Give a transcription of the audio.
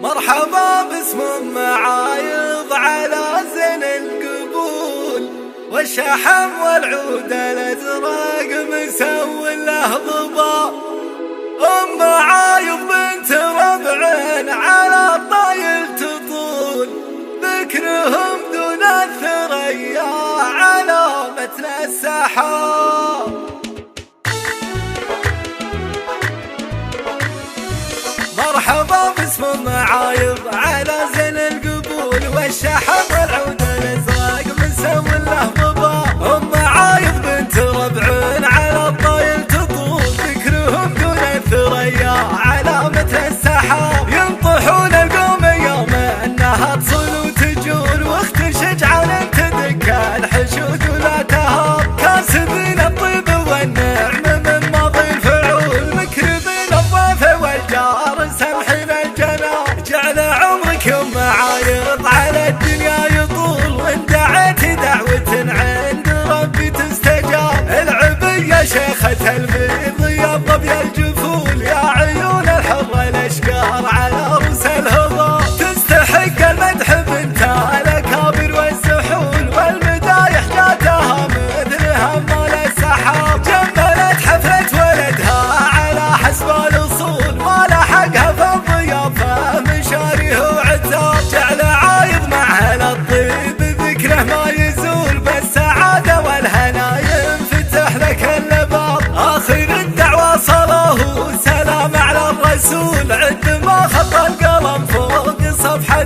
مرحبا باسم معايض على زين القبول، والشحم والعود الازرق مسوي له ضباب. معايض بنت ربع على الطايل تطول، ذكرهم دون الثريا على متن السحاب. مرحبا باسم معايض على زين القبول، والشحم والعود الازرق مسوي له ضباب. معايض بنت ربع على الطايل تطول، ذكرهم دون الثريا على متن السحاب. ينطحون القوم يوم انها تصل وتجول، واخت شجعان تدك الحشود ولا تهاب. كاسبين الطيب والنعم من ماضي الفعول، مكرمين الضيف والجار سمحين الجناب. جعل عمرك يوم معايض على الدنيا يطول، وان دعيت دعوة عند ربي تستجاب. العبي يا شيخة البيض يا ضبي الجفول، يا عيون الحر الاشقار على رؤوس الهضاب. تستحق المدح بنت الاكابر والسحول، والمدايح جاتها مثلها مال السحاب. جملت حفلة ولدها على حسب الاصول، ما لحقها في الضيافه مشاريه وعتاب. جعل عايض مع اهل الطيب ذكره ما يزول، بالسعاده والهنا ينفتح لك الباب. اخر الدعوه صلاه وسلام على الرسول، عندما خط القلم فوق صفحه